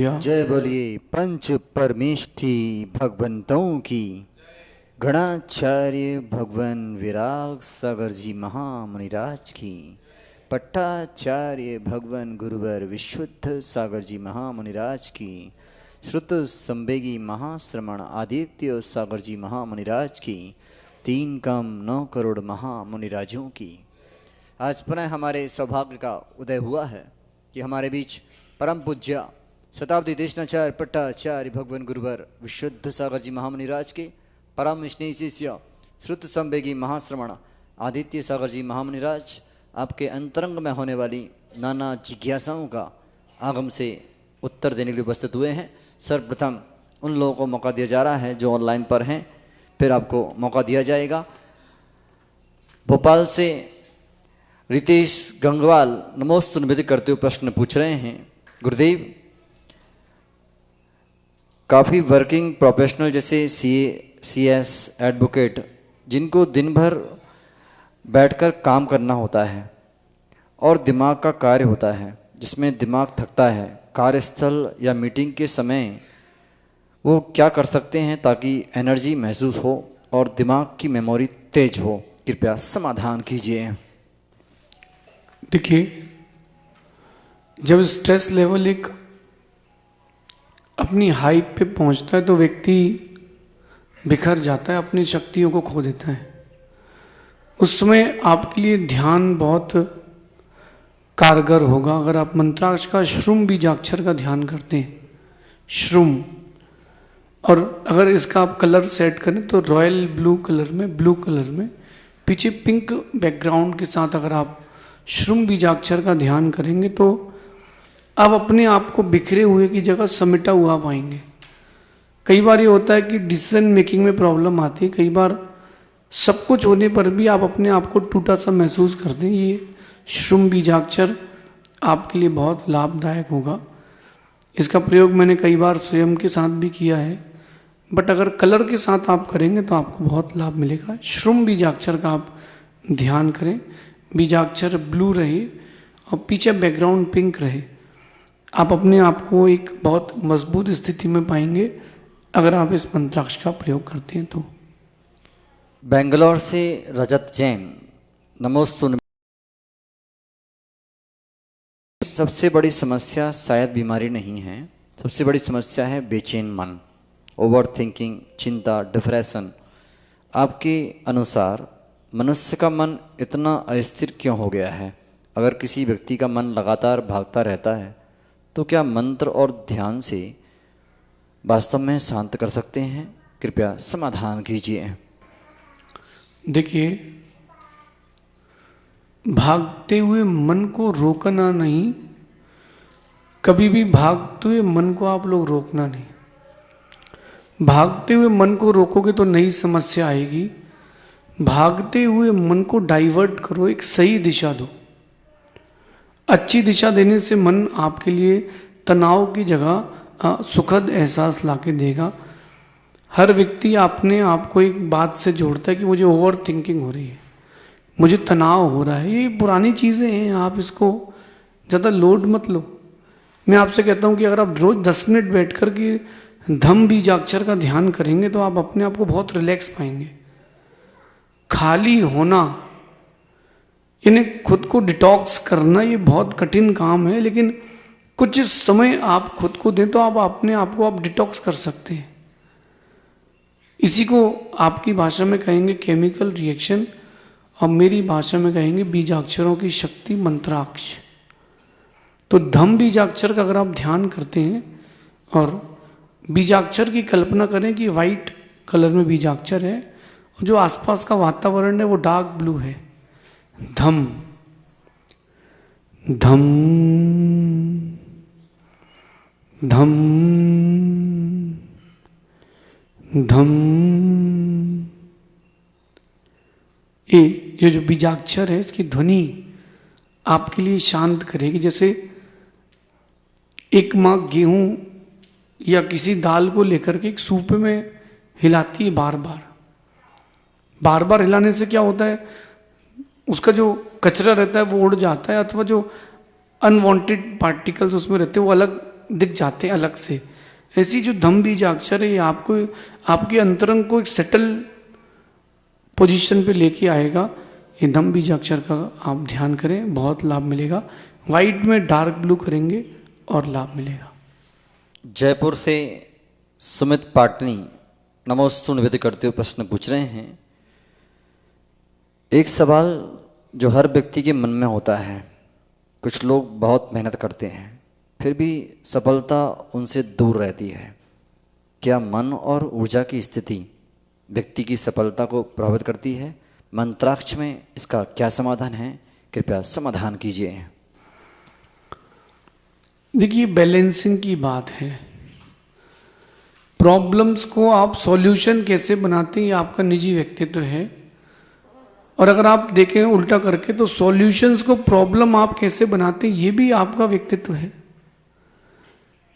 जय बोलिए पंच परमेष्ठी भगवंतों की। गणाचार्य भगवान विराग सागर जी महामुनिराज की। पट्टाचार्य भगवान गुरुवर विशुद्ध सागर जी महामुनिराज की। श्रुत संवेगी महाश्रमण आदित्य सागर जी महामुनिराज की। 3 करोड़ महामुनिराजों की। आज पुनः हमारे सौभाग्य का उदय हुआ है कि हमारे बीच परम पूज्य शताब्दी देशनाचार्य पट्टाचार्य भगवान गुरुवर विशुद्ध सागर जी महामुनिराज के परम स्नेही शिष्य श्रुत संवेगी महाश्रमण आदित्य सागर जी महामुनिराज आपके अंतरंग में होने वाली नाना जिज्ञासाओं का आगम से उत्तर देने के लिए उपस्थित हुए हैं। सर्वप्रथम उन लोगों को मौका दिया जा रहा है जो ऑनलाइन पर हैं, फिर आपको मौका दिया जाएगा। भोपाल से रितेश गंगवाल नमोस्तु निवेदित करते हुए प्रश्न पूछ रहे हैं। गुरुदेव, काफ़ी वर्किंग प्रोफेशनल जैसे CS एडवोकेट जिनको दिन भर बैठकर काम करना होता है और दिमाग का कार्य होता है जिसमें दिमाग थकता है, कार्यस्थल या मीटिंग के समय वो क्या कर सकते हैं ताकि एनर्जी महसूस हो और दिमाग की मेमोरी तेज हो? कृपया समाधान कीजिए। देखिए, जब स्ट्रेस लेवल एक अपनी हाइट पे पहुंचता है तो व्यक्ति बिखर जाता है, अपनी शक्तियों को खो देता है। उस समय आपके लिए ध्यान बहुत कारगर होगा अगर आप मंत्राक्ष का श्रुम बीजाक्षर का ध्यान करते हैं। श्रुम, और अगर इसका आप कलर सेट करें तो रॉयल ब्लू कलर में पीछे पिंक बैकग्राउंड के साथ अगर आप श्रुम बीजाक्षर का ध्यान करेंगे तो आप अपने आप को बिखरे हुए की जगह समेटा हुआ पाएंगे। कई बार ये होता है कि डिसीजन मेकिंग में प्रॉब्लम आती है, कई बार सब कुछ होने पर भी आप अपने आप को टूटा सा महसूस करते हैं। ये श्रुम बीजाक्षर आपके लिए बहुत लाभदायक होगा। इसका प्रयोग मैंने कई बार स्वयं के साथ भी किया है, बट अगर कलर के साथ आप करेंगे तो आपको बहुत लाभ मिलेगा। श्रुम बीजाक्षर का आप ध्यान करें, बीजाक्षर ब्लू रहे और पीछे बैकग्राउंड पिंक रहे। आप अपने आप को एक बहुत मजबूत स्थिति में पाएंगे अगर आप इस मंत्राक्ष का प्रयोग करते हैं तो। बेंगलोर से रजत जैन नमोस्तु। सबसे बड़ी समस्या शायद बीमारी नहीं है, सबसे बड़ी समस्या है बेचैन मन, ओवर थिंकिंग, चिंता, डिप्रेशन। आपके अनुसार मनुष्य का मन इतना अस्थिर क्यों हो गया है? अगर किसी व्यक्ति का मन लगातार भागता रहता है तो क्या मंत्र और ध्यान से वास्तव में शांत कर सकते हैं? कृपया समाधान कीजिए। देखिए, भागते हुए मन को रोकना नहीं, कभी भी भागते हुए मन को आप लोग रोकना नहीं। भागते हुए मन को रोकोगे तो नई समस्या आएगी। भागते हुए मन को डाइवर्ट करो, एक सही दिशा दो। अच्छी दिशा देने से मन आपके लिए तनाव की जगह सुखद एहसास लाके देगा। हर व्यक्ति अपने आप को एक बात से जोड़ता है कि मुझे ओवर थिंकिंग हो रही है, मुझे तनाव हो रहा है। ये पुरानी चीज़ें हैं, आप इसको ज़्यादा लोड मत लो। मैं आपसे कहता हूँ कि अगर आप रोज़ 10 मिनट बैठ कर के धम बीजाक्षर का ध्यान करेंगे तो आप अपने आप को बहुत रिलैक्स पाएंगे। खाली होना यानी खुद को डिटॉक्स करना, ये बहुत कठिन काम है, लेकिन कुछ समय आप खुद को दें तो आप अपने आप को आप डिटॉक्स कर सकते हैं। इसी को आपकी भाषा में कहेंगे केमिकल रिएक्शन और मेरी भाषा में कहेंगे बीजाक्षरों की शक्ति, मंत्राक्ष। तो धम बीजाक्षर का अगर आप ध्यान करते हैं और बीजाक्षर की कल्पना करें कि वाइट कलर में बीजाक्षर है और जो आसपास का वातावरण है वो डार्क ब्लू है। धम धम धम धम, ये जो बीजाक्षर है इसकी ध्वनि आपके लिए शांत करेगी। जैसे एक माँ गेहूं या किसी दाल को लेकर के एक सूपे में हिलाती है, बार बार हिलाने से क्या होता है, उसका जो कचरा रहता है वो उड़ जाता है, अथवा जो अनवांटेड पार्टिकल्स उसमें रहते हैं वो अलग दिख जाते हैं अलग से। ऐसी जो धम्म बीजाक्षर है ये आपको आपके अंतरंग को एक सेटल पोजीशन पे लेके आएगा। ये धम्म बीजाक्षर का आप ध्यान करें, बहुत लाभ मिलेगा। वाइट में डार्क ब्लू करेंगे और लाभ मिलेगा। जयपुर से सुमित पाटनी नमोस्तु निवेदन करते हुए प्रश्न पूछ रहे हैं। एक सवाल जो हर व्यक्ति के मन में होता है, कुछ लोग बहुत मेहनत करते हैं फिर भी सफलता उनसे दूर रहती है। क्या मन और ऊर्जा की स्थिति व्यक्ति की सफलता को प्रभावित करती है? मंत्राक्ष में इसका क्या समाधान है? कृपया समाधान कीजिए। देखिए, बैलेंसिंग की बात है। प्रॉब्लम्स को आप सॉल्यूशन कैसे बनाते हैं ये आपका निजी व्यक्तित्व है। और अगर आप देखें उल्टा करके तो सॉल्यूशंस को प्रॉब्लम आप कैसे बनाते हैं ये भी आपका व्यक्तित्व है।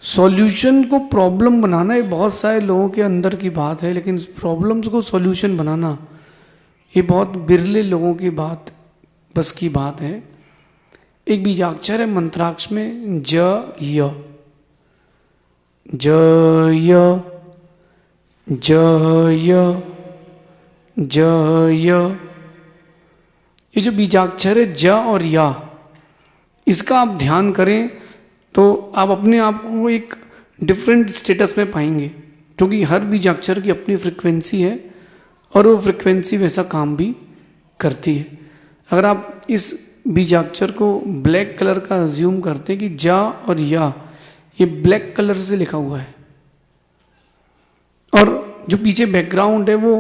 सॉल्यूशन को प्रॉब्लम बनाना ये बहुत सारे लोगों के अंदर की बात है, लेकिन प्रॉब्लम्स को सॉल्यूशन बनाना ये बहुत बिरले लोगों की बात बस की बात है। एक बीजाक्षर है मंत्राक्ष में ज य, ज य, ज य, ज य। ये जो बीजाक्षर है ज और या, इसका आप ध्यान करें तो आप अपने आप को एक डिफरेंट स्टेटस में पाएंगे, क्योंकि हर बीजाक्षर की अपनी फ्रिक्वेंसी है और वो फ्रिक्वेंसी वैसा काम भी करती है। अगर आप इस बीजाक्षर को ब्लैक कलर का अज्यूम करते हैं कि जा और या ये ब्लैक कलर से लिखा हुआ है और जो पीछे बैकग्राउंड है वो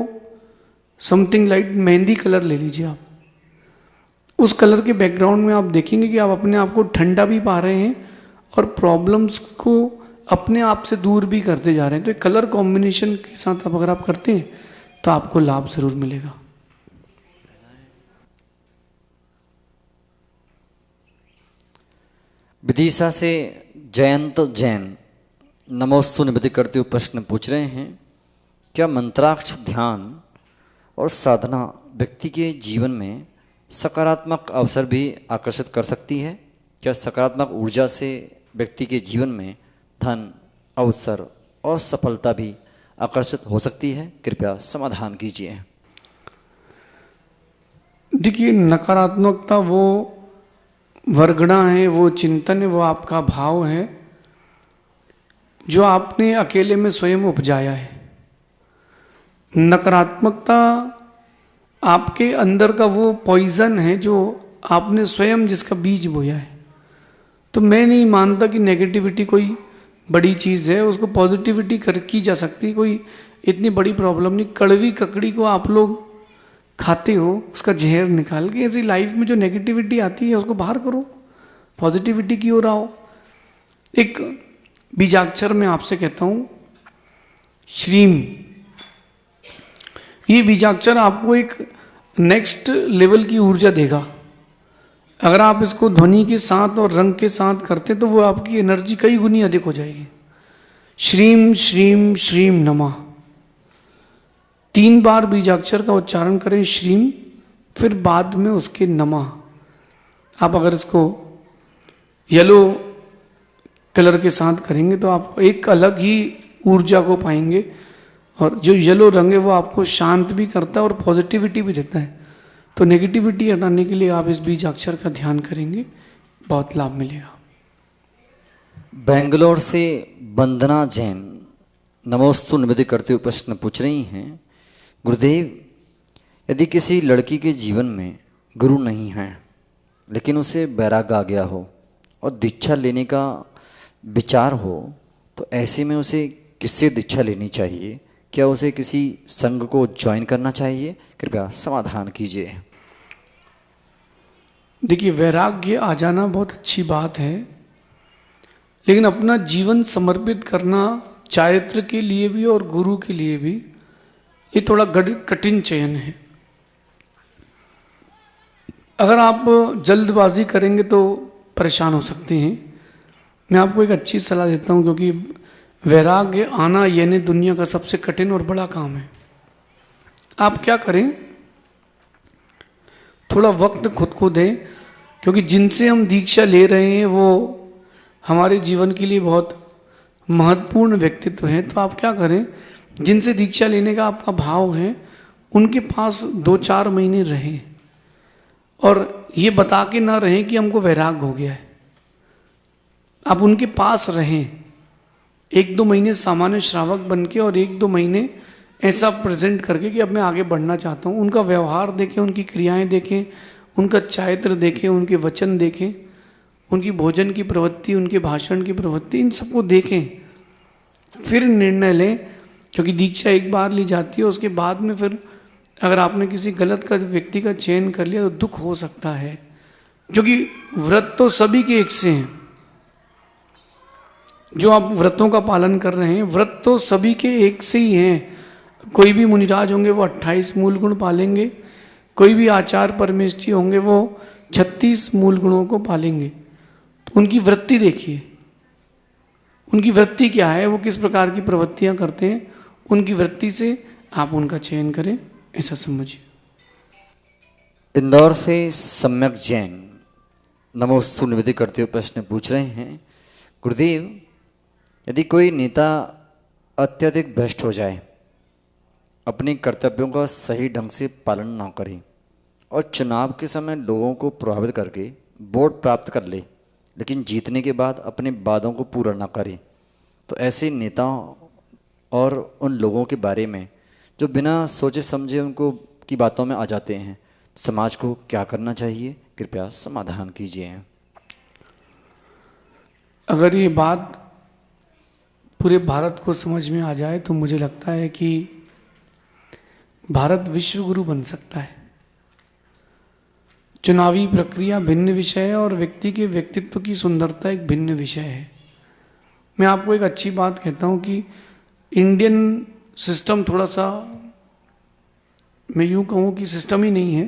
समथिंग लाइक मेहंदी कलर ले लीजिए आप। उस कलर के बैकग्राउंड में आप देखेंगे कि आप अपने आप को ठंडा भी पा रहे हैं और प्रॉब्लम्स को अपने आप से दूर भी करते जा रहे हैं। तो एक कलर कॉम्बिनेशन के साथ अगर आप करते हैं तो आपको लाभ जरूर मिलेगा। विदिशा से जयंत जैन नमोस्तु निवेदन करते हुए प्रश्न पूछ रहे हैं। क्या मंत्राक्ष ध्यान और साधना व्यक्ति के जीवन में सकारात्मक अवसर भी आकर्षित कर सकती है? क्या सकारात्मक ऊर्जा से व्यक्ति के जीवन में धन, अवसर और सफलता भी आकर्षित हो सकती है? कृपया समाधान कीजिए। देखिए, नकारात्मकता वो वर्गणा है, वो चिंतन है, वो आपका भाव है जो आपने अकेले में स्वयं उपजाया है। नकारात्मकता आपके अंदर का वो पॉइजन है जो आपने स्वयं जिसका बीज बोया है। तो मैं नहीं मानता कि नेगेटिविटी कोई बड़ी चीज़ है, उसको पॉजिटिविटी कर की जा सकती है, कोई इतनी बड़ी प्रॉब्लम नहीं। कड़वी ककड़ी को आप लोग खाते हो, उसका जहर निकाल के, ऐसी लाइफ में जो नेगेटिविटी आती है उसको बाहर करो, पॉजिटिविटी की ओर आओ। एक बीजाक्षर में आपसे कहता हूँ श्रीम। ये बीजाक्षर आपको एक नेक्स्ट लेवल की ऊर्जा देगा। अगर आप इसको ध्वनि के साथ और रंग के साथ करते तो वो आपकी एनर्जी कई गुनी अधिक हो जाएगी। श्रीम श्रीम श्रीम नमः 3 बार बीजाक्षर का उच्चारण करें श्रीम, फिर बाद में उसके नमः। आप अगर इसको येलो कलर के साथ करेंगे तो आप एक अलग ही ऊर्जा को पाएंगे। और जो येलो रंग है वो आपको शांत भी करता है और पॉजिटिविटी भी देता है। तो नेगेटिविटी हटाने के लिए आप इस बीजाक्षर का ध्यान करेंगे, बहुत लाभ मिलेगा। बेंगलोर से वंदना जैन नमोस्तु निवेदन करते हुए प्रश्न पूछ रही हैं। गुरुदेव, यदि किसी लड़की के जीवन में गुरु नहीं है लेकिन उसे वैराग्य आ गया हो और दीक्षा लेने का विचार हो, तो ऐसे में उसे किससे दीक्षा लेनी चाहिए? क्या उसे किसी संघ को ज्वाइन करना चाहिए? कृपया समाधान कीजिए। देखिए, वैराग्य आ जाना बहुत अच्छी बात है, लेकिन अपना जीवन समर्पित करना चारित्र के लिए भी और गुरु के लिए भी ये थोड़ा कठिन चयन है। अगर आप जल्दबाजी करेंगे तो परेशान हो सकते हैं। मैं आपको एक अच्छी सलाह देता हूँ, क्योंकि वैराग्य आना यानी दुनिया का सबसे कठिन और बड़ा काम है। आप क्या करें, थोड़ा वक्त खुद को दें, क्योंकि जिनसे हम दीक्षा ले रहे हैं वो हमारे जीवन के लिए बहुत महत्वपूर्ण व्यक्तित्व हैं, तो आप क्या करें, जिनसे दीक्षा लेने का आपका भाव है उनके पास 2-4 महीने रहें और ये बता के ना रहें कि हमको वैराग हो गया है। आप उनके पास रहें 1-2 महीने सामान्य श्रावक बन के और 1-2 महीने ऐसा प्रेजेंट करके कि अब मैं आगे बढ़ना चाहता हूँ। उनका व्यवहार देखें, उनकी क्रियाएं देखें, उनका चारित्र देखें, उनके वचन देखें, उनकी भोजन की प्रवृत्ति, उनके भाषण की प्रवृत्ति, इन सबको देखें, फिर निर्णय लें। क्योंकि दीक्षा एक बार ली जाती है, उसके बाद में फिर अगर आपने किसी गलत का व्यक्ति का चयन कर लिया तो दुख हो सकता है। क्योंकि व्रत तो सभी के एक से हैं, जो आप व्रतों का पालन कर रहे हैं व्रत तो सभी के एक से ही हैं। कोई भी मुनिराज होंगे वो 28 मूल गुण पालेंगे, कोई भी आचार्य परमेष्ठी होंगे वो 36 मूल गुणों को पालेंगे। तो उनकी वृत्ति देखिए, उनकी वृत्ति क्या है, वो किस प्रकार की प्रवृत्तियां करते हैं, उनकी वृत्ति से आप उनका चयन करें, ऐसा समझिए। इंदौर से सम्यक जैन नमोस्तु निवेदन करते हुए प्रश्न पूछ रहे हैं, गुरुदेव यदि कोई नेता अत्यधिक भ्रष्ट हो जाए, अपने कर्तव्यों का सही ढंग से पालन ना करे और चुनाव के समय लोगों को प्रभावित करके वोट प्राप्त कर ले, लेकिन जीतने के बाद अपने वादों को पूरा ना करे, तो ऐसे नेताओं और उन लोगों के बारे में जो बिना सोचे समझे उनको की बातों में आ जाते हैं, समाज को क्या करना चाहिए, कृपया समाधान कीजिए। अगर ये बात पूरे भारत को समझ में आ जाए तो मुझे लगता है कि भारत विश्व गुरु बन सकता है। चुनावी प्रक्रिया भिन्न विषय है और व्यक्ति के व्यक्तित्व की सुंदरता एक भिन्न विषय है। मैं आपको एक अच्छी बात कहता हूँ कि इंडियन सिस्टम थोड़ा सा, मैं यूँ कहूँ कि सिस्टम ही नहीं है,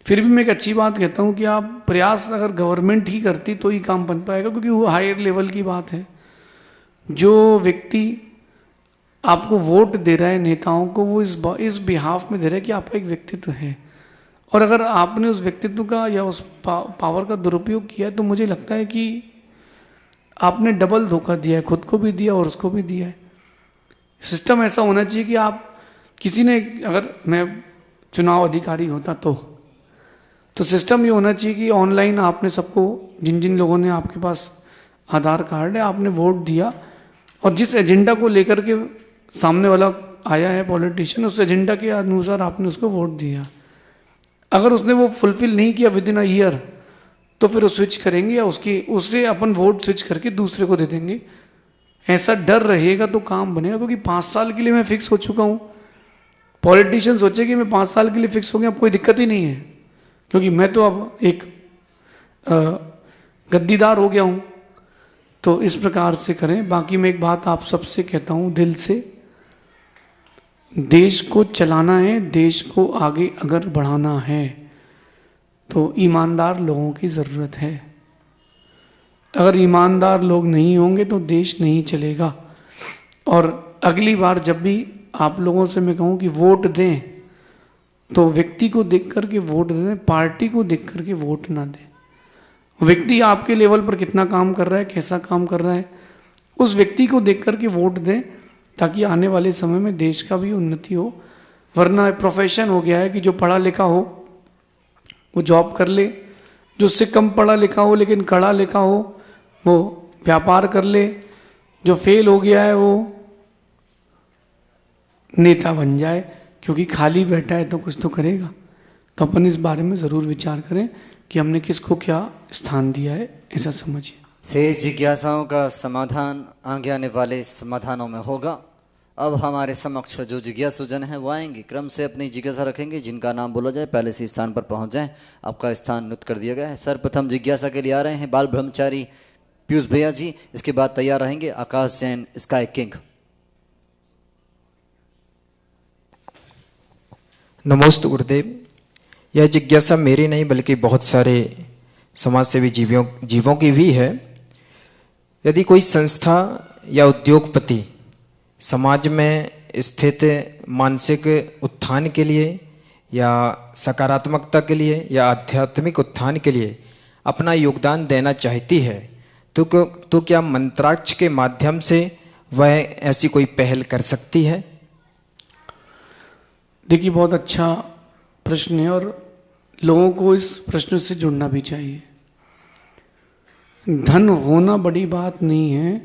फिर भी मैं एक अच्छी बात कहता हूँ कि आप प्रयास अगर गवर्नमेंट ही करती तो ही काम बन पाएगा, क्योंकि वो हायर लेवल की बात है। जो व्यक्ति आपको वोट दे रहा है नेताओं को, वो इस बिहाफ में दे रहा है कि आपका एक व्यक्तित्व है, और अगर आपने उस व्यक्तित्व का या उस पावर का दुरुपयोग किया तो मुझे लगता है कि आपने डबल धोखा दिया है, खुद को भी दिया और उसको भी दिया है। सिस्टम ऐसा होना चाहिए कि आप किसी ने, अगर मैं चुनाव अधिकारी होता तो सिस्टम ये होना चाहिए कि ऑनलाइन आपने सबको, जिन जिन लोगों ने आपके पास आधार कार्ड है, आपने वोट दिया और जिस एजेंडा को लेकर के सामने वाला आया है पॉलिटिशियन, उस एजेंडा के अनुसार आपने उसको वोट दिया। अगर उसने वो फुलफिल नहीं किया विद इन अ ईयर तो फिर वो स्विच करेंगे या उससे अपन वोट स्विच करके दूसरे को दे देंगे। ऐसा डर रहेगा तो काम बनेगा, क्योंकि 5 साल के लिए मैं फिक्स हो चुका हूँ। पॉलिटिशियन सोचे कि मैं 5 साल के लिए फिक्स हो गया, अब कोई दिक्कत ही नहीं है, क्योंकि मैं तो अब एक गद्दीदार हो गया हूँ। तो इस प्रकार से करें। बाकी मैं एक बात आप सबसे कहता हूँ दिल से, देश को चलाना है, देश को आगे अगर बढ़ाना है तो ईमानदार लोगों की ज़रूरत है। अगर ईमानदार लोग नहीं होंगे तो देश नहीं चलेगा। और अगली बार जब भी आप लोगों से मैं कहूँ कि वोट दें तो व्यक्ति को देख करके वोट दें, पार्टी को देख करके वोट ना दें। व्यक्ति आपके लेवल पर कितना काम कर रहा है, कैसा काम कर रहा है, उस व्यक्ति को देख करके वोट दें, ताकि आने वाले समय में देश का भी उन्नति हो। वरना प्रोफेशन हो गया है कि जो पढ़ा लिखा हो वो जॉब कर ले, जो उससे कम पढ़ा लिखा हो लेकिन कड़ा लिखा हो वो व्यापार कर ले, जो फेल हो गया है वो नेता बन जाए, क्योंकि खाली बैठा है तो कुछ तो करेगा। तो अपन इस बारे में ज़रूर विचार करें कि हमने किसको क्या स्थान दिया है, ऐसा समझिए। शेष जिज्ञासाओं का समाधान आगे आने वाले समाधानों में होगा। अब हमारे समक्ष जो जिज्ञासुजन है वो आएंगे, क्रम से अपनी जिज्ञासा रखेंगे, जिनका नाम बोला जाए पहले से स्थान पर पहुंच जाएं। आपका स्थान नियुक्त कर दिया गया है। सर्वप्रथम जिज्ञासा के लिए आ रहे हैं बाल ब्रह्मचारी पीयूष भैया जी, इसके बाद तैयार रहेंगे आकाश जैन स्काई किंग। नमोस्तु गुरुदेव। यह जिज्ञासा मेरी नहीं बल्कि बहुत सारे समाजसेवी जीवों की भी है। यदि कोई संस्था या उद्योगपति समाज में स्थित मानसिक उत्थान के लिए या सकारात्मकता के लिए या आध्यात्मिक उत्थान के लिए अपना योगदान देना चाहती है तो क्या मंत्राक्ष के माध्यम से वह ऐसी कोई पहल कर सकती है? देखिए, बहुत अच्छा प्रश्न है और लोगों को इस प्रश्न से जुड़ना भी चाहिए। धन होना बड़ी बात नहीं है,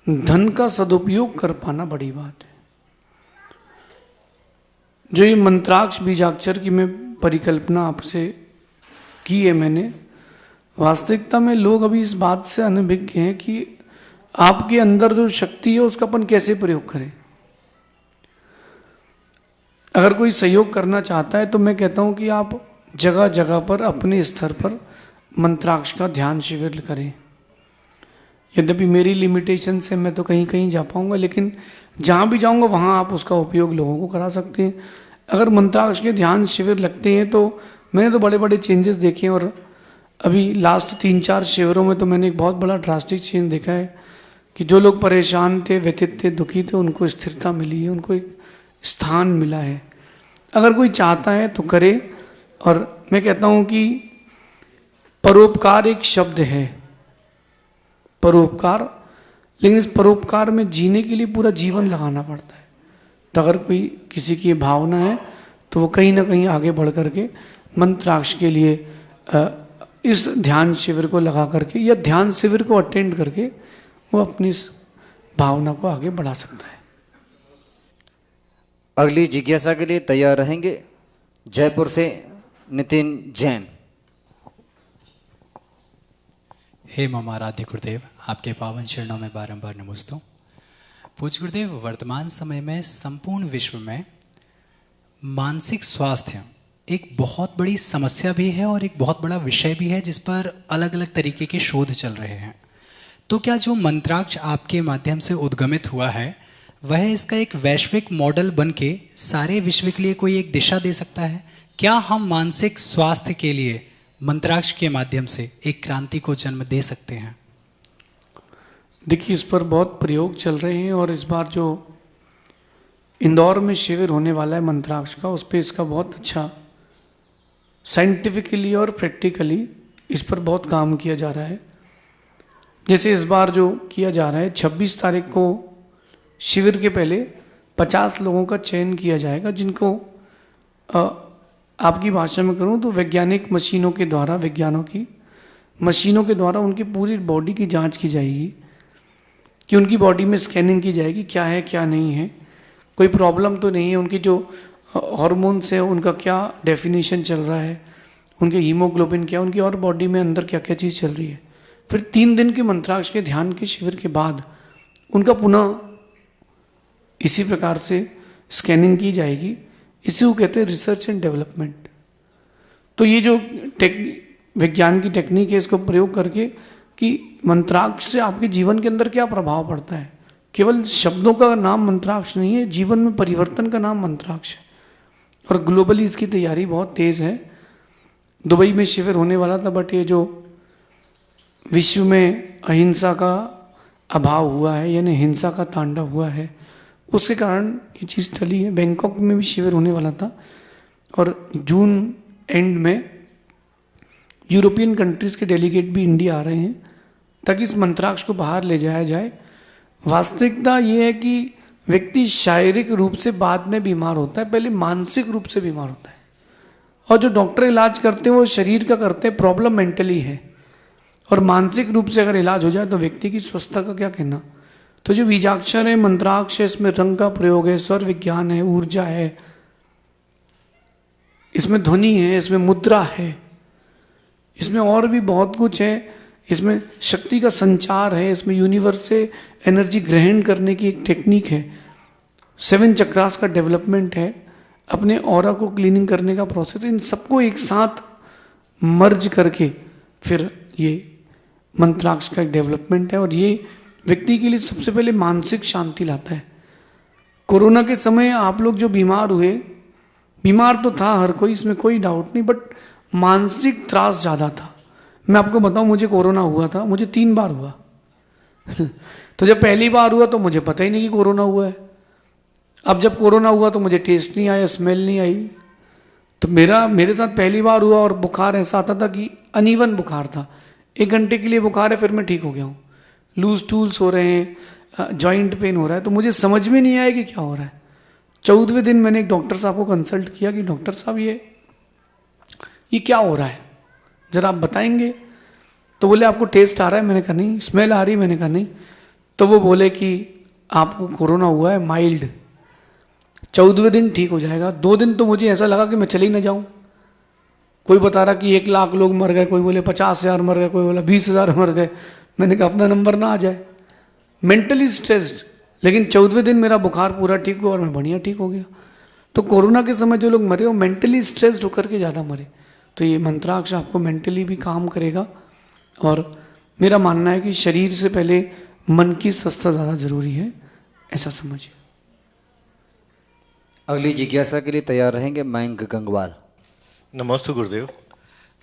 धन का सदुपयोग कर पाना बड़ी बात है। जो ये मंत्राक्ष बीजाक्षर की मैं परिकल्पना आपसे की है मैंने, वास्तविकता में लोग अभी इस बात से अनभिज्ञ हैं कि आपके अंदर जो शक्ति है उसका अपन कैसे प्रयोग करें। अगर कोई सहयोग करना चाहता है तो मैं कहता हूं कि आप जगह जगह पर अपने स्तर पर मंत्राक्ष का ध्यान शिविर करें। यद्यपि मेरी लिमिटेशन से मैं तो कहीं कहीं जा पाऊंगा, लेकिन जहाँ भी जाऊंगा वहाँ आप उसका उपयोग लोगों को करा सकते हैं। अगर मंत्राक्ष के ध्यान शिविर लगते हैं तो मैंने तो बड़े बड़े चेंजेस देखे हैं, और अभी लास्ट 3-4 शिविरों में तो मैंने एक बहुत बड़ा ड्रास्टिक चेंज देखा है कि जो लोग परेशान थे, व्यथित थे, दुखी थे, उनको स्थिरता मिली है, उनको एक स्थान मिला है। अगर कोई चाहता है तो करे। और मैं कहता हूँ कि परोपकार एक शब्द है, परोपकार, लेकिन इस परोपकार में जीने के लिए पूरा जीवन लगाना पड़ता है। तो अगर कोई किसी की भावना है तो वो कहीं ना कहीं आगे बढ़ करके मंत्राक्ष के लिए इस ध्यान शिविर को लगा करके या ध्यान शिविर को अटेंड करके वो अपनी इस भावना को आगे बढ़ा सकता है। अगली जिज्ञासा के लिए तैयार रहेंगे जयपुर से नितिन जैन। हे मम आराध्य गुरुदेव, आपके पावन चरणों में बारंबार नमस्ते। पूज्य गुरुदेव, वर्तमान समय में संपूर्ण विश्व में मानसिक स्वास्थ्य एक बहुत बड़ी समस्या भी है और एक बहुत बड़ा विषय भी है, जिस पर अलग अलग तरीके के शोध चल रहे हैं। तो क्या जो मंत्राक्ष आपके माध्यम से उद्गमित हुआ है वह इसका एक वैश्विक मॉडल बन के सारे विश्व के लिए कोई एक दिशा दे सकता है? क्या हम मानसिक स्वास्थ्य के लिए मंत्राक्ष के माध्यम से एक क्रांति को जन्म दे सकते हैं? देखिए, इस पर बहुत प्रयोग चल रहे हैं और इस बार जो इंदौर में शिविर होने वाला है मंत्राक्ष का, उस पर इसका बहुत अच्छा साइंटिफिकली और प्रैक्टिकली इस पर बहुत काम किया जा रहा है। जैसे इस बार जो किया जा रहा है, 26 तारीख को शिविर के पहले 50 लोगों का चयन किया जाएगा, जिनको आपकी भाषा में करूं तो वैज्ञानिक मशीनों के द्वारा, विज्ञानों की मशीनों के द्वारा उनकी पूरी बॉडी की जांच की जाएगी, कि उनकी बॉडी में स्कैनिंग की जाएगी, क्या है क्या नहीं है, कोई प्रॉब्लम तो नहीं है, उनकी जो हार्मोन्स है उनका क्या डेफिनेशन चल रहा है, उनके हीमोग्लोबिन क्या, उनकी और बॉडी में अंदर क्या क्या चीज़ चल रही है। फिर 3 दिन के मंत्राक्ष के ध्यान के शिविर के बाद उनका पुनः इसी प्रकार से स्कैनिंग की जाएगी। इसी को कहते हैं रिसर्च एंड डेवलपमेंट। तो ये जो विज्ञान की टेक्निक है, इसको प्रयोग करके कि मंत्राक्ष से आपके जीवन के अंदर क्या प्रभाव पड़ता है। केवल शब्दों का नाम मंत्राक्ष नहीं है, जीवन में परिवर्तन का नाम मंत्राक्ष है। और ग्लोबली इसकी तैयारी बहुत तेज है। दुबई में शिविर होने वाला था, बट ये जो विश्व में अहिंसा का अभाव हुआ है, यानी हिंसा का तांडव हुआ है, उसके कारण ये चीज़ टली है। बैंकॉक में भी शिविर होने वाला था और जून एंड में यूरोपियन कंट्रीज़ के डेलीगेट भी इंडिया आ रहे हैं ताकि इस मंत्राक्ष को बाहर ले जाया जाए। वास्तविकता ये है कि व्यक्ति शारीरिक रूप से बाद में बीमार होता है, पहले मानसिक रूप से बीमार होता है। और जो डॉक्टर इलाज करते हैं वो शरीर का करते हैं, प्रॉब्लम मेंटली है। और मानसिक रूप से अगर इलाज हो जाए तो व्यक्ति की स्वस्थता का क्या कहना। तो जो बीजाक्षर है, मंत्राक्ष है, इसमें रंग का प्रयोग है, स्वर विज्ञान है, ऊर्जा है, इसमें ध्वनि है, इसमें मुद्रा है, इसमें और भी बहुत कुछ है। इसमें शक्ति का संचार है, इसमें यूनिवर्स से एनर्जी ग्रहण करने की एक टेक्निक है, 7 चक्रास का डेवलपमेंट है, अपने ऑरा को क्लीनिंग करने का प्रोसेस। इन सबको एक साथ मर्ज करके फिर ये मंत्राक्ष का एक डेवलपमेंट है और ये व्यक्ति के लिए सबसे पहले मानसिक शांति लाता है। कोरोना के समय आप लोग जो बीमार हुए, बीमार तो था हर कोई, इसमें कोई डाउट नहीं, बट मानसिक त्रास ज़्यादा था। मैं आपको बताऊं, मुझे कोरोना हुआ था, मुझे 3 बार हुआ। तो जब पहली बार हुआ तो मुझे पता ही नहीं कि कोरोना हुआ है। अब जब कोरोना हुआ तो मुझे टेस्ट नहीं आया, स्मेल नहीं आई। तो मेरे साथ पहली बार हुआ और बुखार ऐसा आता था कि अनइवन बुखार था, 1 घंटे के लिए बुखार है, फिर मैं ठीक हो गया हूँ। लूज टूल्स हो रहे हैं, जॉइंट पेन हो रहा है, तो मुझे समझ में नहीं आया कि क्या हो रहा है। 14वें दिन मैंने एक डॉक्टर साहब को कंसल्ट किया कि डॉक्टर साहब ये क्या हो रहा है, जरा आप बताएंगे। तो बोले आपको टेस्ट आ रहा है? मैंने कहा नहीं। स्मेल आ रही? मैंने कहा नहीं। तो वो बोले कि आपको कोरोना हुआ है माइल्ड, 14वें दिन ठीक हो जाएगा। 2 दिन तो मुझे ऐसा लगा कि मैं चले ही ना जाऊं। कोई बता रहा कि 1 लाख लोग मर गए, कोई बोले 50,000 मर गए, कोई बोला 20,000 मर गए। मैंने कहा अपना नंबर ना आ जाए। मेंटली स्ट्रेस्ड, लेकिन 14वें दिन मेरा बुखार पूरा ठीक हुआ और मैं बढ़िया ठीक हो गया। तो कोरोना के समय जो लोग मरे वो मेंटली स्ट्रेस्ड होकर के ज़्यादा मरे। तो ये मंत्राक्ष आपको मेंटली भी काम करेगा। और मेरा मानना है कि शरीर से पहले मन की स्वस्थता ज़्यादा जरूरी है, ऐसा समझिए। अगली जिज्ञासा के लिए तैयार रहेंगे मयंक गंगवाल। नमस्ते गुरुदेव।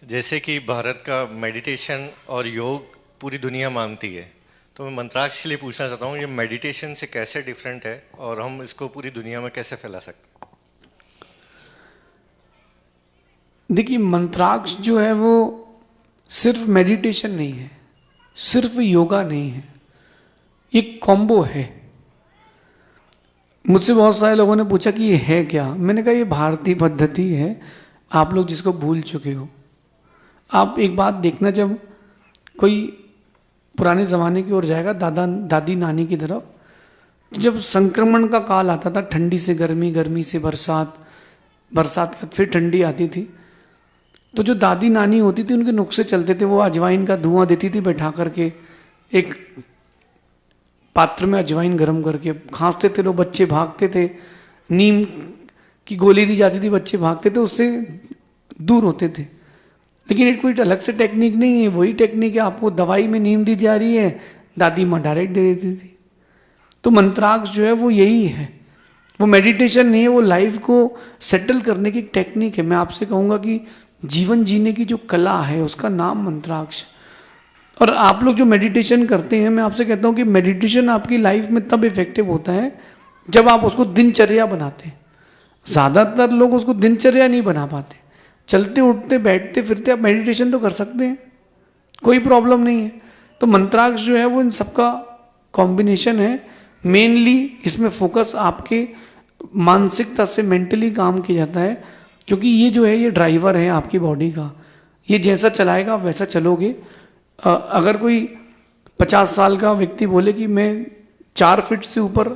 जैसे कि भारत का मेडिटेशन और योग पूरी दुनिया मानती है, तो मैं मंत्राक्ष के लिए पूछना चाहता हूँ, ये मेडिटेशन से कैसे डिफरेंट है और हम इसको पूरी दुनिया में कैसे फैला सकते हैं? देखिए, मंत्राक्ष जो है वो सिर्फ मेडिटेशन नहीं है, सिर्फ योगा नहीं है, ये कॉम्बो है। मुझसे बहुत सारे लोगों ने पूछा कि ये है क्या। मैंने कहा ये भारतीय पद्धति है, आप लोग जिसको भूल चुके हो। आप एक बात देखना, जब कोई पुराने ज़माने की ओर जाएगा, दादा दादी नानी की तरफ, जब संक्रमण का काल आता था, ठंडी से गर्मी, गर्मी से बरसात, बरसात के बाद फिर ठंडी आती थी, तो जो दादी नानी होती थी उनके नुस्खे चलते थे। वो अजवाइन का धुआं देती थी बैठा करके, एक पात्र में अजवाइन गर्म करके, खांसते थे लोग, बच्चे भागते थे। नीम की गोली दी जाती थी, बच्चे भागते थे, उससे दूर होते थे। लेकिन ये कोई अलग से टेक्निक नहीं है, वही टेक्निक है। आपको दवाई में नीम दी जा रही है, दादी माँ डायरेक्ट दे देती थी। तो मंत्राक्ष जो है वो यही है, वो मेडिटेशन नहीं है, वो लाइफ को सेटल करने की टेक्निक है। मैं आपसे कहूँगा कि जीवन जीने की जो कला है उसका नाम मंत्राक्ष। और आप लोग जो मेडिटेशन करते हैं, मैं आपसे कहता हूँ कि मेडिटेशन आपकी लाइफ में तब इफेक्टिव होता है जब आप उसको दिनचर्या बनाते हैं। ज़्यादातर लोग उसको दिनचर्या नहीं बना पाते। चलते उठते बैठते फिरते आप मेडिटेशन तो कर सकते हैं, कोई प्रॉब्लम नहीं है। तो मंत्राक्ष जो है वो इन सबका कॉम्बिनेशन है। मेनली इसमें फोकस आपके मानसिकता से, मेंटली काम किया जाता है, क्योंकि ये जो है ये ड्राइवर है आपकी बॉडी का। ये जैसा चलाएगा वैसा चलोगे। अगर कोई 50 साल का व्यक्ति बोले कि मैं 4 फीट से ऊपर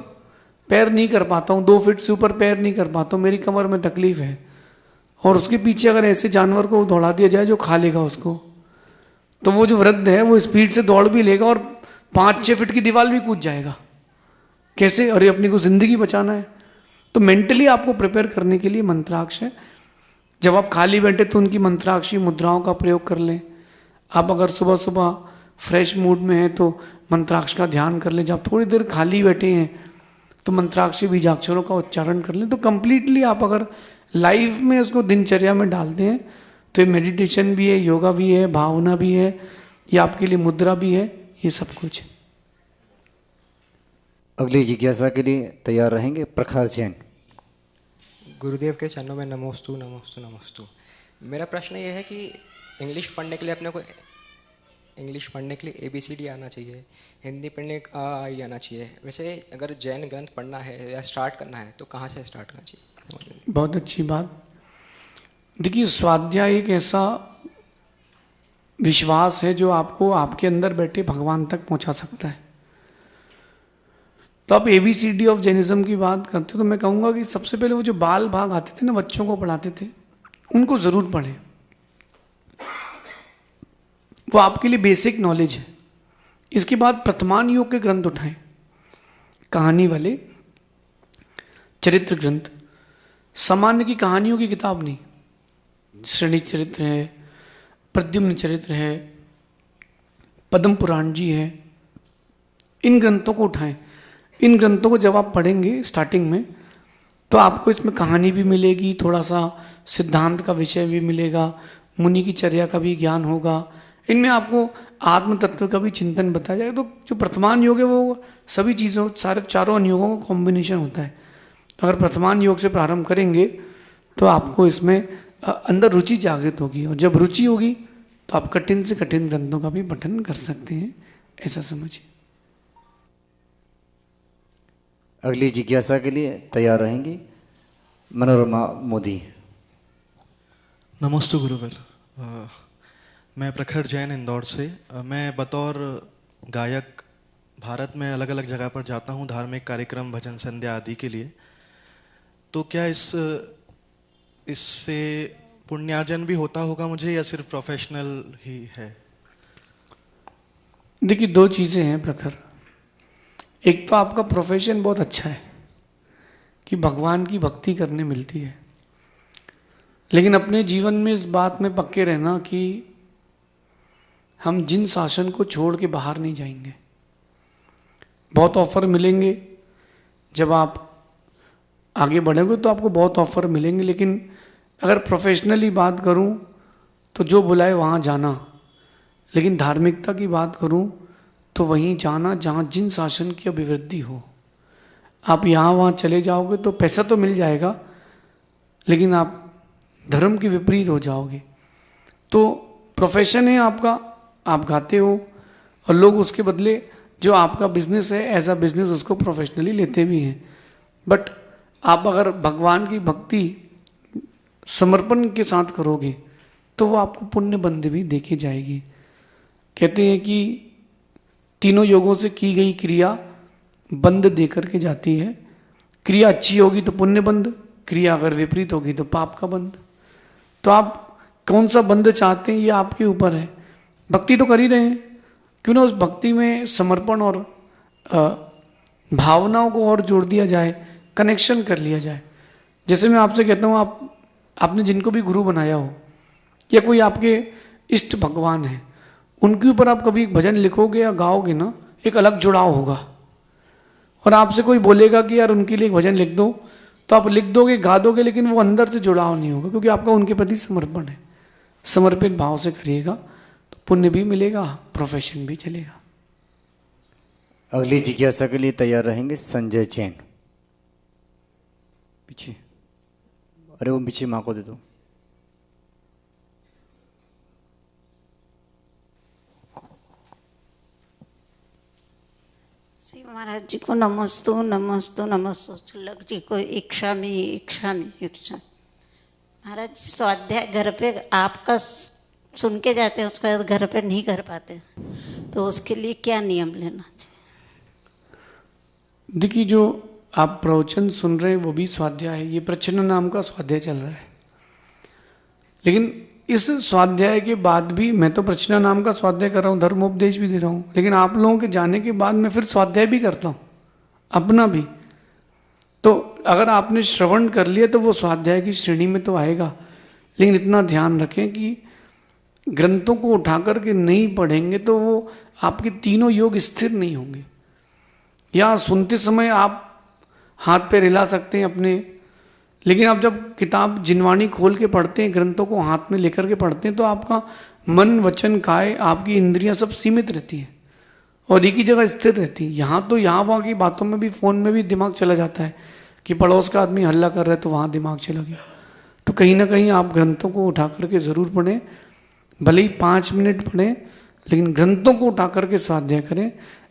पैर नहीं कर पाता हूँ, 2 फीट से ऊपर पैर नहीं कर पाता हूँ, मेरी कमर में तकलीफ है, और उसके पीछे अगर ऐसे जानवर को दौड़ा दिया जाए जो खा लेगा उसको, तो वो जो वृद्ध है वो स्पीड से दौड़ भी लेगा और 5-6 फीट की दीवार भी कूद जाएगा। कैसे? अरे अपनी को जिंदगी बचाना है। तो मेंटली आपको प्रिपेयर करने के लिए मंत्राक्ष है। जब आप खाली बैठे तो उनकी मंत्राक्षी मुद्राओं का प्रयोग कर लें। आप अगर सुबह सुबह फ्रेश मूड में हैं तो मंत्राक्ष का ध्यान कर लें। जब थोड़ी देर खाली बैठे हैं तो मंत्राक्षी बीजाक्षरों का उच्चारण कर लें। तो कंप्लीटली आप अगर लाइफ में उसको दिनचर्या में डालते हैं तो ये मेडिटेशन भी है, योगा भी है, भावना भी है, ये आपके लिए मुद्रा भी है, ये सब कुछ। अगली जिज्ञासा के लिए तैयार रहेंगे प्रखर जैन। गुरुदेव के चरणों में नमोस्तु नमोस्तु नमोस्तु। मेरा प्रश्न ये है कि इंग्लिश पढ़ने के लिए अपने को इंग्लिश पढ़ने के लिए ABCD आना चाहिए, हिंदी पढ़ने का आई आना चाहिए। वैसे अगर जैन ग्रंथ पढ़ना है या स्टार्ट करना है तो कहाँ से स्टार्ट करना चाहिए? बहुत अच्छी बात। देखिए, स्वाध्याय एक ऐसा विश्वास है जो आपको आपके अंदर बैठे भगवान तक पहुंचा सकता है। तो आप ABCD ऑफ जैनिज्म की बात करते हो तो मैं कहूँगा कि सबसे पहले वो जो बाल भाग आते थे ना, बच्चों को पढ़ाते थे, उनको ज़रूर पढ़ें। वो आपके लिए बेसिक नॉलेज है। इसके बाद प्रथमान योग के ग्रंथ उठाएं, कहानी वाले चरित्र ग्रंथ, सामान्य की कहानियों की किताब नहीं। श्रेणी चरित्र है, प्रद्युम्न चरित्र है, पद्म पुराण जी है, इन ग्रंथों को उठाएं। इन ग्रंथों को जब आप पढ़ेंगे स्टार्टिंग में तो आपको इसमें कहानी भी मिलेगी, थोड़ा सा सिद्धांत का विषय भी मिलेगा, मुनि की चर्या का भी ज्ञान होगा। इनमें आपको आत्म तत्व का भी चिंतन बताया जाएगा। तो जो प्रथमान योग है वो सभी चीज़ों, सारे चारों अनुयोगों का कॉम्बिनेशन होता है। तो अगर प्रथमान योग से प्रारंभ करेंगे तो आपको इसमें अंदर रुचि जागृत होगी, और जब रुचि होगी तो आप कठिन से कठिन ग्रंथों का भी पठन कर सकते हैं, ऐसा समझिए। अगली जिज्ञासा के लिए तैयार रहेंगी मनोरमा मोदी। नमस्ते गुरुवर। मैं प्रखर जैन इंदौर से। मैं बतौर गायक भारत में अलग अलग जगह पर जाता हूँ धार्मिक कार्यक्रम, भजन संध्या आदि के लिए। तो क्या इससे पुण्यार्जन भी होता होगा मुझे, या सिर्फ प्रोफेशनल ही है? देखिए, दो चीज़ें हैं प्रखर। एक तो आपका प्रोफेशन बहुत अच्छा है कि भगवान की भक्ति करने मिलती है, लेकिन अपने जीवन में इस बात में पक्के रहना कि हम जिन शासन को छोड़ के बाहर नहीं जाएंगे। बहुत ऑफर मिलेंगे, जब आप आगे बढ़ोगे तो आपको बहुत ऑफर मिलेंगे, लेकिन अगर प्रोफेशनली बात करूं तो जो बुलाए वहाँ जाना, लेकिन धार्मिकता की बात करूं तो वहीं जाना जहाँ जिन शासन की अभिवृद्धि हो। आप यहाँ वहाँ चले जाओगे तो पैसा तो मिल जाएगा, लेकिन आप धर्म के विपरीत हो जाओगे। तो प्रोफेशन है आपका, आप गाते हो और लोग उसके बदले जो आपका बिजनेस है एज अ बिजनेस उसको प्रोफेशनली लेते भी हैं। बट आप अगर भगवान की भक्ति समर्पण के साथ करोगे तो वो आपको पुण्य बंद भी देखी जाएगी। कहते हैं कि तीनों योगों से की गई क्रिया बंद दे करके जाती है। क्रिया अच्छी होगी तो पुण्य बंद, क्रिया अगर विपरीत होगी तो पाप का बंद। तो आप कौन सा बंद चाहते हैं ये आपके ऊपर है। भक्ति तो कर ही रहे हैं, क्यों ना उस भक्ति में समर्पण और भावनाओं को और जोड़ दिया जाए, कनेक्शन कर लिया जाए। जैसे मैं आपसे कहता हूँ, आपने जिनको भी गुरु बनाया हो या कोई आपके इष्ट भगवान है, उनके ऊपर आप कभी भजन लिखोगे या गाओगे ना, एक अलग जुड़ाव होगा। और आपसे कोई बोलेगा कि यार उनके लिए एक भजन लिख दो, तो आप लिख दोगे, गा दोगे, लेकिन वो अंदर से जुड़ाव नहीं होगा, क्योंकि आपका उनके प्रति समर्पण है। समर्पित भाव से करिएगा तो पुण्य भी मिलेगा, प्रोफेशन भी चलेगा। अगली जिज्ञासा के लिए तैयार रहेंगे संजय जैन। पीछे, अरे वो पीछे माँ को दे दो। श्री महाराज जी को नमस्तु नमस्तु नमस्तु। चुल्लक जी को इच्छामी इच्छामी इच्छा। महाराज जी स्वाध्याय घर पे आपका सुन के जाते हैं, उसके बाद घर पे नहीं कर पाते, तो उसके लिए क्या नियम लेना चाहिए? देखिए, जो आप प्रवचन सुन रहे हैं वो भी स्वाध्याय है। ये प्रच्छन्न नाम का स्वाध्याय चल रहा है, लेकिन इस स्वाध्याय के बाद भी मैं तो प्रच्छन्न नाम का स्वाध्याय कर रहा हूँ, धर्मोपदेश भी दे रहा हूँ, लेकिन आप लोगों के जाने के बाद मैं फिर स्वाध्याय भी करता हूँ अपना भी। तो अगर आपने श्रवण कर लिया तो वो स्वाध्याय की श्रेणी में तो आएगा, लेकिन इतना ध्यान रखें कि ग्रंथों को उठा करके नहीं पढ़ेंगे तो वो आपके तीनों योग स्थिर नहीं होंगे। या सुनते समय आप हाथ पे हिला सकते हैं अपने, लेकिन आप जब किताब जिनवाणी खोल के पढ़ते हैं, ग्रंथों को हाथ में लेकर के पढ़ते हैं, तो आपका मन वचन काय आपकी इंद्रियां सब सीमित रहती हैं और एक ही जगह स्थिर रहती है। यहाँ तो यहाँ वहाँ की बातों में भी, फोन में भी दिमाग चला जाता है कि पड़ोस का आदमी हल्ला कर रहा है तो वहाँ दिमाग चला गया। तो कहीं ना कहीं आप ग्रंथों को उठा करके ज़रूर पढ़ें, भले ही 5 मिनट पढ़ें, लेकिन ग्रंथों को उठा करके स्वाध्याय करें।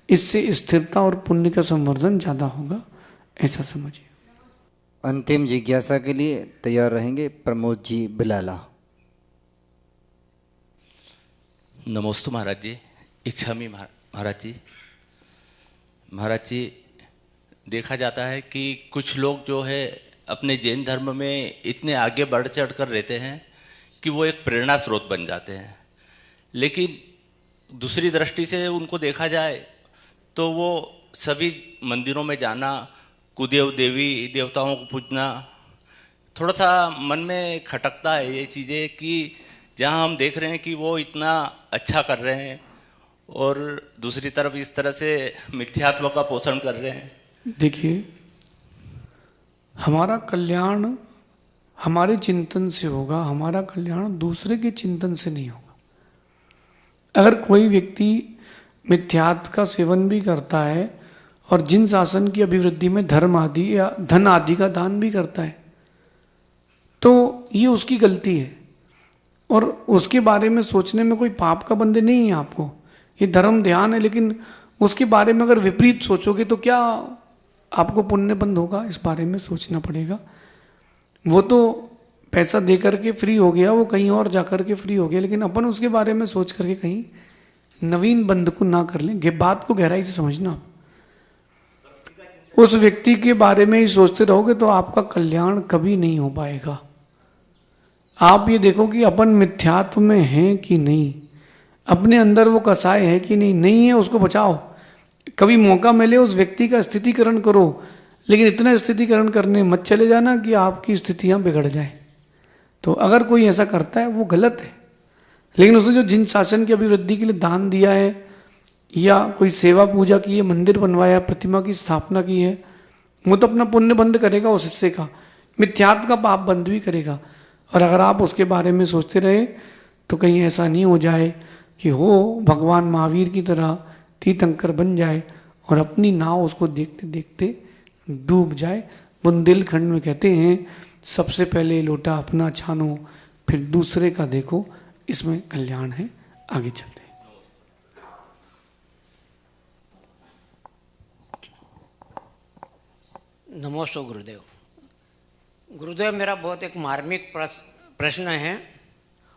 इससे स्थिरता और पुण्य का संवर्धन ज़्यादा होगा, ऐसा समझिए। अंतिम जिज्ञासा के लिए तैयार रहेंगे प्रमोद जी बिलाला। नमस्ते महाराज जी। इच्छामी महाराज जी। महाराज जी, देखा जाता है कि कुछ लोग जो है अपने जैन धर्म में इतने आगे बढ़ चढ़ कर रहते हैं कि वो एक प्रेरणा स्रोत बन जाते हैं, लेकिन दूसरी दृष्टि से उनको देखा जाए तो वो सभी मंदिरों में जाना, कुदेव देवी देवताओं को पूजना, थोड़ा सा मन में खटकता है ये चीज़ें कि जहाँ हम देख रहे हैं कि वो इतना अच्छा कर रहे हैं और दूसरी तरफ इस तरह से मिथ्यात्व का पोषण कर रहे हैं। देखिए, हमारा कल्याण हमारे चिंतन से होगा, हमारा कल्याण दूसरे के चिंतन से नहीं होगा। अगर कोई व्यक्ति मिथ्यात्व का सेवन भी करता है और जिन शासन की अभिवृद्धि में धर्म आदि या धन आदि का दान भी करता है, तो ये उसकी गलती है और उसके बारे में सोचने में कोई पाप का बंधन नहीं है आपको। ये धर्म ध्यान है, लेकिन उसके बारे में अगर विपरीत सोचोगे तो क्या आपको पुण्य बंध होगा, इस बारे में सोचना पड़ेगा। वो तो पैसा दे करके फ्री हो गया, वो कहीं और जा करके फ्री हो गया, लेकिन अपन उसके बारे में सोच करके कहीं नवीन बंध को ना कर लें। बात को गहराई से समझना। उस व्यक्ति के बारे में ही सोचते रहोगे तो आपका कल्याण कभी नहीं हो पाएगा। आप ये देखो कि अपन मिथ्यात्व में हैं कि नहीं, अपने अंदर वो कसाय है कि नहीं, नहीं है उसको बचाओ। कभी मौका मिले उस व्यक्ति का स्थितिकरण करो, लेकिन इतना स्थितिकरण करने मत चले जाना कि आपकी स्थितियां बिगड़ जाए। तो अगर कोई ऐसा करता है वो गलत है, लेकिन उसने जो जिन शासन की अभिवृद्धि के लिए दान दिया है या कोई सेवा पूजा की है, मंदिर बनवाया, प्रतिमा की स्थापना की है, वो तो अपना पुण्य बंद करेगा उस हिस्से का, मिथ्यात्व का पाप बंद भी करेगा। और अगर आप उसके बारे में सोचते रहे तो कहीं ऐसा नहीं हो जाए कि हो भगवान महावीर की तरह तीर्थंकर बन जाए और अपनी नाव उसको देखते देखते डूब जाए। बुंदेलखंड में कहते हैं सबसे पहले लोटा अपना छानो फिर दूसरे का देखो, इसमें कल्याण है। आगे चलते हैं। नमोस्तु गुरुदेव। गुरुदेव, मेरा बहुत एक मार्मिक प्रश्न है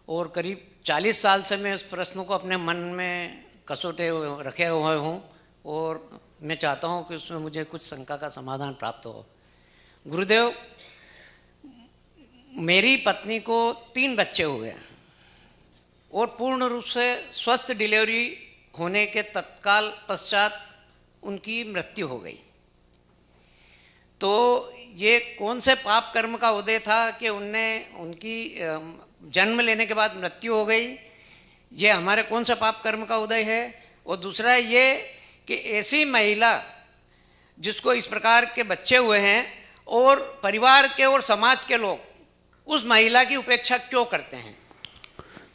और करीब 40 साल से मैं इस प्रश्न को अपने मन में कसोटे रखे हुए हूँ और मैं चाहता हूँ कि उसमें मुझे कुछ शंका का समाधान प्राप्त हो। गुरुदेव, मेरी पत्नी को 3 बच्चे हुए और पूर्ण रूप से स्वस्थ डिलीवरी होने के तत्काल पश्चात उनकी मृत्यु हो गई। तो ये कौन से पाप कर्म का उदय था कि उनकी जन्म लेने के बाद मृत्यु हो गई? ये हमारे कौन से पाप कर्म का उदय है? और दूसरा ये कि ऐसी महिला जिसको इस प्रकार के बच्चे हुए हैं और परिवार के और समाज के लोग उस महिला की उपेक्षा क्यों करते हैं?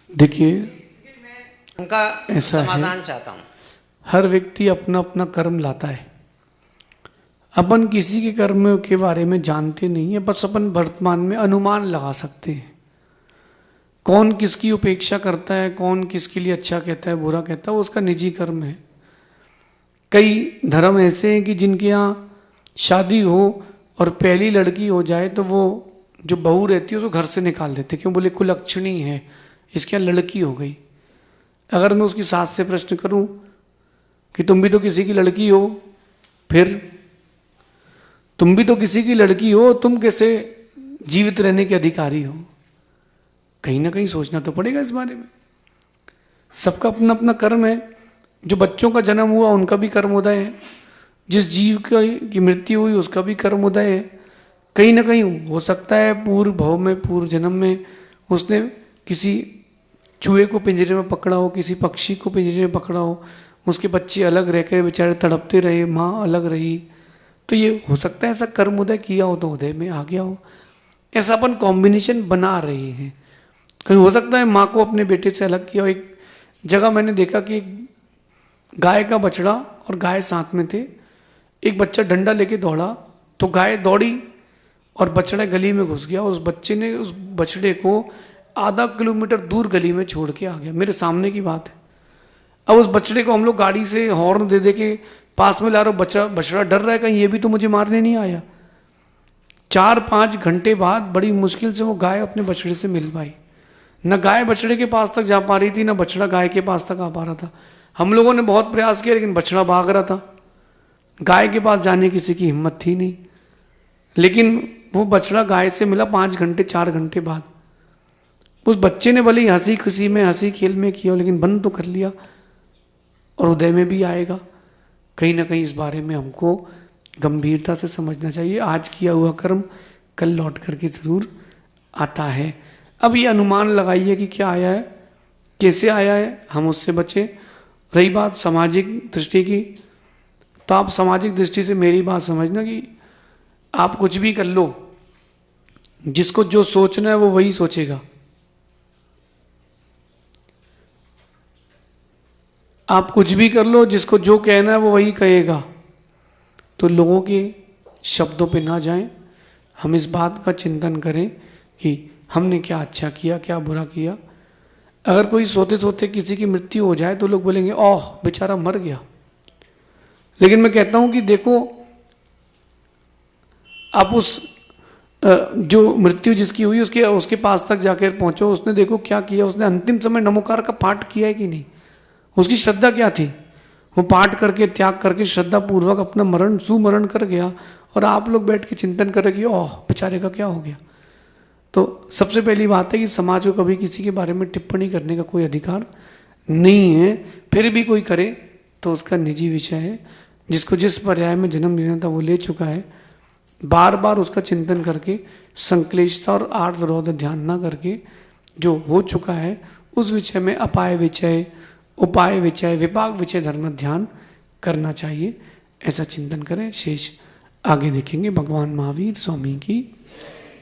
देखिए, उनका ऐसा समाधान है, चाहता हूँ। हर व्यक्ति अपना अपना कर्म लाता है। अपन किसी के कर्म के बारे में जानते नहीं है, बस अपन वर्तमान में अनुमान लगा सकते हैं। कौन किसकी उपेक्षा करता है, कौन किसके लिए अच्छा कहता है, बुरा कहता है, वो उसका निजी कर्म है। कई धर्म ऐसे हैं कि जिनके यहाँ शादी हो और पहली लड़की हो जाए तो वो जो बहू रहती है उसको घर से निकाल देते, क्यों? बोले कुलक्षणी है, इसके यहाँ लड़की हो गई। अगर मैं उसकी सास से प्रश्न करूं कि तुम भी तो किसी की लड़की हो, फिर तुम भी तो किसी की लड़की हो, तुम कैसे जीवित रहने के अधिकारी हो? कहीं ना कहीं सोचना तो पड़ेगा इस बारे में। सबका अपना अपना कर्म है। जो बच्चों का जन्म हुआ उनका भी कर्म उदय है, जिस जीव की मृत्यु हुई उसका भी कर्म उदय है। कहीं ना कहीं हो सकता है पूर्व भव में, पूर्व जन्म में उसने किसी चूहे को पिंजरे में पकड़ा हो, किसी पक्षी को पिंजरे में पकड़ा हो, उसके बच्चे अलग रह कर बेचारे तड़पते रहे, माँ अलग रही। तो ये हो सकता है ऐसा कर्म उदय किया हो तो उदय में आ गया हो। ऐसा अपन कॉम्बिनेशन बना रहे हैं। कहीं हो सकता है माँ को अपने बेटे से अलग किया हो। एक जगह मैंने देखा कि गाय का बछड़ा और गाय साथ में थे। एक बच्चा डंडा लेके दौड़ा तो गाय दौड़ी और बछड़ा गली में घुस गया। उस बच्चे ने उस बछड़े को आधा किलोमीटर दूर गली में छोड़ के आ गया। मेरे सामने की बात है। अब उस बछड़े को हम लोग गाड़ी से हॉर्न दे दे के पास में ला रहे, बछड़ा डर रहा है कहीं ये भी तो मुझे मारने नहीं आया। 4-5 घंटे बाद बड़ी मुश्किल से वो गाय अपने बछड़े से मिल पाई। न गाय बछड़े के पास तक जा पा रही थी, न बछड़ा गाय के पास तक आ पा रहा था। हम लोगों ने बहुत प्रयास किया लेकिन बछड़ा भाग रहा था। गाय के पास जाने किसी की हिम्मत थी नहीं। लेकिन वो बछड़ा गाय से मिला 5 घंटे 4 घंटे बाद। उस बच्चे ने भले ही हंसी खुशी में, हंसी खेल में किया, लेकिन बंद तो कर लिया और उदय में भी आएगा। कहीं ना कहीं इस बारे में हमको गंभीरता से समझना चाहिए। आज किया हुआ कर्म कल लौट करके जरूर आता है। अब ये अनुमान लगाइए कि क्या आया है, कैसे आया है, हम उससे बचे। रही बात सामाजिक दृष्टि की, तो आप सामाजिक दृष्टि से मेरी बात समझना कि आप कुछ भी कर लो, जिसको जो सोचना है वो वही सोचेगा। आप कुछ भी कर लो, जिसको जो कहना है वो वही कहेगा। तो लोगों के शब्दों पे ना जाएं। हम इस बात का चिंतन करें कि हमने क्या अच्छा किया, क्या बुरा किया। अगर कोई सोते सोते किसी की मृत्यु हो जाए तो लोग बोलेंगे ओह बेचारा मर गया। लेकिन मैं कहता हूं कि देखो, आप उस जो मृत्यु जिसकी हुई उसके पास तक जाकर पहुंचो, उसने देखो क्या किया, उसने अंतिम समय नमोकार का पाठ किया है कि नहीं, उसकी श्रद्धा क्या थी, वो पाठ करके त्याग करके श्रद्धा पूर्वक अपना मरण सुमरण कर गया, और आप लोग बैठ के चिंतन कर रहे कि ओह बेचारे का क्या हो गया। तो सबसे पहली बात है कि समाज को कभी किसी के बारे में टिप्पणी करने का कोई अधिकार नहीं है, फिर भी कोई करे तो उसका निजी विषय है। जिसको जिस पर्याय में जन्म लेना था वो ले चुका है, बार बार उसका चिंतन करके संक्लेशता और आर्त विरोध ध्यान ना करके जो हो चुका है उस विषय में अपाय विषय, उपाय विषय, विपाक विषय धर्म ध्यान करना चाहिए। ऐसा चिंतन करें। शेष आगे देखेंगे। भगवान महावीर स्वामी की